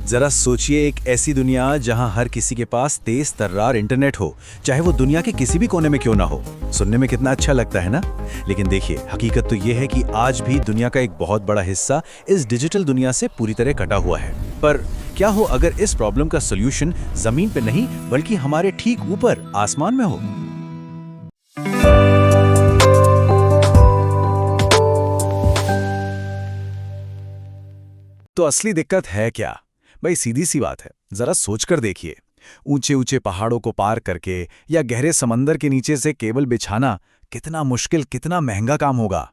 जरा सोचिए एक ऐसी दुनिया जहां हर किसी के पास तेज तर्रार इंटरनेट हो, चाहे वो दुनिया के किसी भी कोने में क्यों ना हो। सुनने में कितना अच्छा लगता है ना? लेकिन देखिए, हकीकत तो ये है कि आज भी दुनिया का एक बहुत बड़ा हिस्सा इस डिजिटल दुनिया से पूरी तरह कटा हुआ है। पर क्या हो अगर इस प्रॉब्लम का सोल्यूशन जमीन पे नहीं बल्कि हमारे ठीक ऊपर आसमान में हो? तो असली दिक्कत है क्या? भाई सीधी सी बात है, जरा सोचकर देखिए। ऊंचे ऊंचे पहाड़ों को पार करके या गहरे समंदर के नीचे से केबल बिछाना कितना मुश्किल, कितना महंगा काम होगा।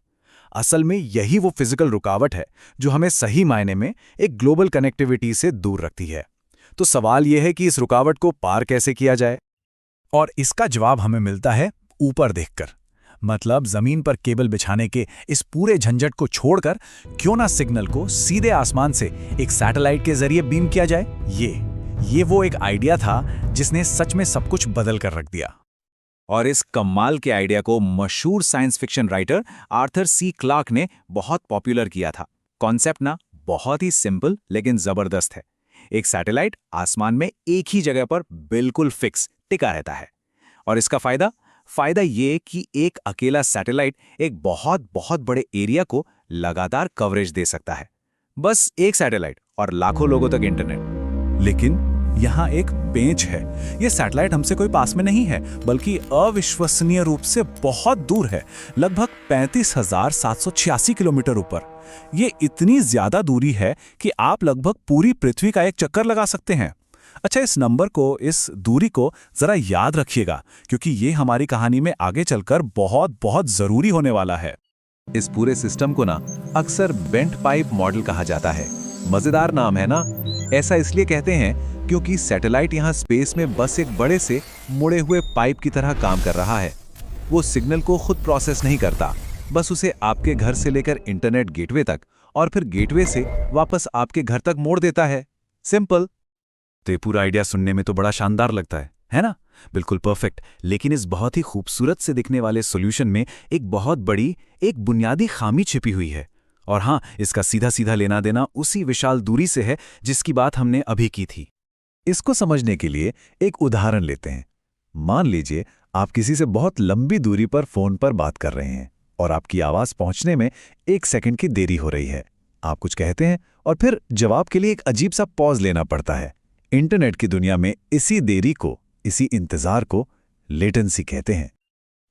असल में यही वो फिजिकल रुकावट है जो हमें सही मायने में एक ग्लोबल कनेक्टिविटी से दूर रखती है। तो सवाल यह है कि इस रुकावट को पार कैसे किया जाए? और इसका जवाब हमें मिलता है ऊपर देखकर। मतलब जमीन पर केबल बिछाने के इस पूरे झंझट को छोड़कर क्यों ना सिग्नल को सीधे आसमान से एक सैटेलाइट के जरिए बीम किया जाए। ये वो एक आइडिया था जिसने सच में सब कुछ बदल कर रख दिया। और इस कमाल के आइडिया को मशहूर science fiction writer Arthur C Clarke ने बहुत पॉपुलर किया था। कॉन्सेप्ट ना बहुत ही सिंपल लेकिन जबरदस्त है। एक सैटेलाइट आसमान में एक ही जगह पर बिल्कुल फिक्स टिका रहता है। और इसका फायदा ये कि एक अकेला सैटेलाइट एक बहुत बहुत बड़े एरिया को लगातार कवरेज दे सकता है। बस एक सैटेलाइट और लाखों लोगों तक इंटरनेट। लेकिन यहाँ एक पेंच है। ये सैटेलाइट हमसे कोई पास में नहीं है, बल्कि अविश्वसनीय रूप से बहुत दूर है, लगभग 35,786 किलोमीटर ऊपर। ये इतनी ज्यादा दूरी है कि आप लगभग पूरी पृथ्वी का एक चक्कर लगा सकते हैं। अच्छा, इस नंबर को, इस दूरी को जरा याद रखिएगा, क्योंकि ये हमारी कहानी में आगे चलकर बहुत बहुत जरूरी होने वाला है। इस पूरे सिस्टम को ना अक्सर बेंट पाइप मॉडल कहा जाता है। मजेदार नाम है ना? ऐसा इसलिए कहते हैं क्योंकि सैटेलाइट यहाँ स्पेस में बस एक बड़े से मुड़े हुए पाइप की तरह काम कर रहा है। वो सिग्नल को खुद प्रोसेस नहीं करता, बस उसे आपके घर से लेकर इंटरनेट गेटवे तक और फिर गेटवे से वापस आपके घर तक मोड़ देता है। सिंपल। तो ये पूरा आइडिया सुनने में तो बड़ा शानदार लगता है ना? बिल्कुल परफेक्ट। लेकिन इस बहुत ही खूबसूरत से दिखने वाले सॉल्यूशन में एक बहुत बड़ी, एक बुनियादी खामी छिपी हुई है। और हाँ, इसका सीधा सीधा लेना देना उसी विशाल दूरी से है जिसकी बात हमने अभी की थी। इसको समझने के लिए एक उदाहरण लेते हैं। मान लीजिए आप किसी से बहुत लंबी दूरी पर फोन पर बात कर रहे हैं और आपकी आवाज पहुंचने में 1 सेकंड की देरी हो रही है। आप कुछ कहते हैं और फिर जवाब के लिए एक अजीब सा पॉज लेना पड़ता है। इंटरनेट की दुनिया में इसी देरी को, इसी इंतजार को लेटेंसी कहते हैं।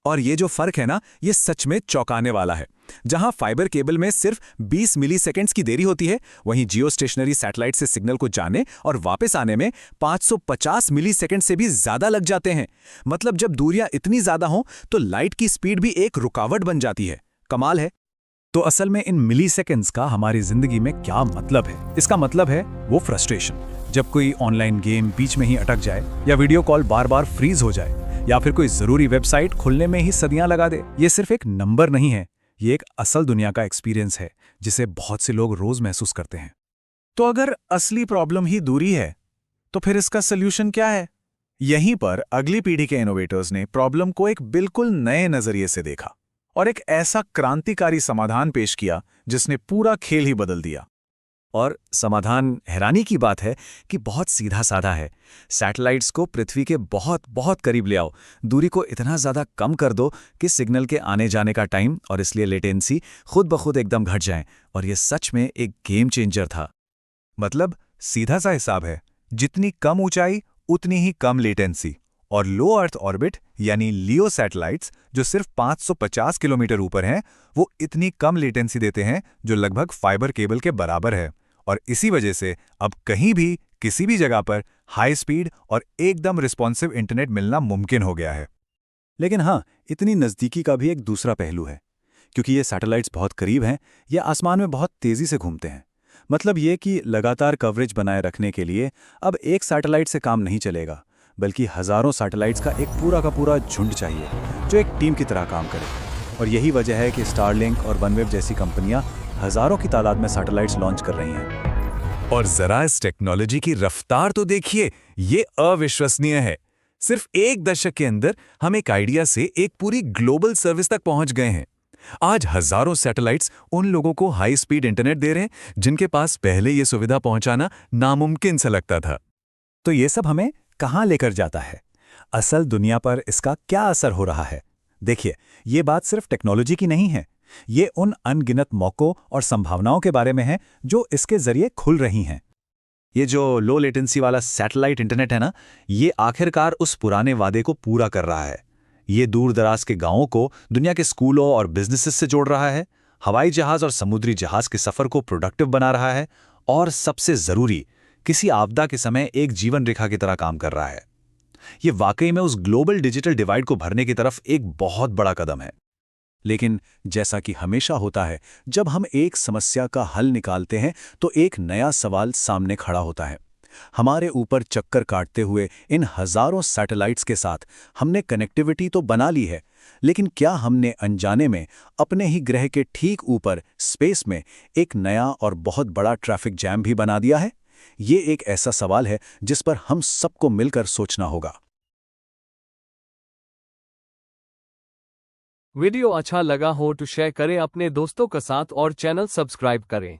और ये जो फर्क है ना, ये सच में चौंकाने वाला है। जहां फाइबर केबल में सिर्फ 20 मिलीसेकंड्स की देरी होती है, वहीं जियो स्टेशनरी सैटेलाइट से सिग्नल को जाने और वापस आने में 550 मिलीसेकंड से भी ज्यादा लग जाते हैं। मतलब जब दूरियां इतनी ज्यादा हों तो लाइट की स्पीड भी एक रुकावट बन जाती है। कमाल है। तो असल में इन मिलीसेकंड्स का हमारी जिंदगी में क्या मतलब है? इसका मतलब है वो फ्रस्ट्रेशन। जब कोई ऑनलाइन गेम बीच में ही अटक जाए, या वीडियो कॉल बार बार फ्रीज हो जाए, या फिर कोई जरूरी वेबसाइट खुलने में ही सदियां लगा दे। ये सिर्फ एक नंबर नहीं है, ये एक असल दुनिया का एक्सपीरियंस है जिसे बहुत से लोग रोज महसूस करते हैं। तो अगर असली प्रॉब्लम ही दूरी है, तो फिर इसका सोल्यूशन क्या है? यहीं पर अगली पीढ़ी के इनोवेटर्स ने प्रॉब्लम को एक बिल्कुल नए नजरिए से देखा और एक ऐसा क्रांतिकारी समाधान पेश किया जिसने पूरा खेल ही बदल दिया। और समाधान, हैरानी की बात है कि बहुत सीधा साधा है। सैटेलाइट्स को पृथ्वी के बहुत बहुत करीब ले आओ, दूरी को इतना ज़्यादा कम कर दो कि सिग्नल के आने जाने का टाइम और इसलिए लेटेंसी खुद ब खुद एकदम घट जाए। और ये सच में एक गेम चेंजर था। मतलब सीधा सा हिसाब है, जितनी कम ऊंचाई उतनी ही कम लेटेंसी। और लो अर्थ ऑर्बिट यानी लियो सैटेलाइट्स जो सिर्फ 550 किलोमीटर ऊपर हैं, वो इतनी कम लेटेंसी देते हैं जो लगभग फाइबर केबल के बराबर है। और इसी वजह से अब कहीं भी, किसी भी जगह पर हाई स्पीड और एकदम रिस्पॉन्सिव इंटरनेट मिलना मुमकिन हो गया है। लेकिन हाँ, इतनी नज़दीकी का भी एक दूसरा पहलू है। क्योंकि ये सैटेलाइट्स बहुत करीब हैं, ये आसमान में बहुत तेज़ी से घूमते हैं। मतलब ये कि लगातार कवरेज बनाए रखने के लिए अब एक सैटेलाइट से काम नहीं चलेगा, बल्कि हज़ारों सैटेलाइट्स का एक पूरा का पूरा झुंड चाहिए जो एक टीम की तरह काम करे। और यही वजह है कि स्टारलिंक और वनवेव जैसी कंपनियां हजारों की तादाद में सैटेलाइट्स लॉन्च कर रही हैं। और जरा इस टेक्नोलॉजी की रफ्तार तो देखिए, ये अविश्वसनीय है। सिर्फ 1 दशक के अंदर हम एक आइडिया से एक पूरी ग्लोबल सर्विस तक पहुंच गए हैं। आज हजारों सैटेलाइट्स उन लोगों को हाई स्पीड इंटरनेट दे रहे हैं जिनके पास पहले ये सुविधा पहुंचाना नामुमकिन सा लगता था। तो ये सब हमें कहाँ लेकर जाता है? असल दुनिया पर इसका क्या असर हो रहा है? देखिए, ये बात सिर्फ टेक्नोलॉजी की नहीं है। ये उन अनगिनत मौकों और संभावनाओं के बारे में है जो इसके जरिए खुल रही हैं। ये जो लो लेटेंसी वाला सैटेलाइट इंटरनेट है ना, ये आखिरकार उस पुराने वादे को पूरा कर रहा है। ये दूर दराज के गांवों को दुनिया के स्कूलों और बिजनेसेस से जोड़ रहा है, हवाई जहाज और समुद्री जहाज के सफर को प्रोडक्टिव बना रहा है, और सबसे जरूरी, किसी आपदा के समय एक जीवन रेखा की तरह काम कर रहा है। ये वाकई में उस ग्लोबल डिजिटल डिवाइड को भरने की तरफ एक बहुत बड़ा कदम है। लेकिन जैसा कि हमेशा होता है, जब हम एक समस्या का हल निकालते हैं तो एक नया सवाल सामने खड़ा होता है। हमारे ऊपर चक्कर काटते हुए इन हजारों सैटेलाइट्स के साथ हमने कनेक्टिविटी तो बना ली है, लेकिन क्या हमने अनजाने में अपने ही ग्रह के ठीक ऊपर स्पेस में एक नया और बहुत बड़ा ट्रैफिक जैम भी बना दिया है? ये एक ऐसा सवाल है जिस पर हम सबको मिलकर सोचना होगा। वीडियो अच्छा लगा हो तो शेयर करें अपने दोस्तों के साथ और चैनल सब्सक्राइब करें।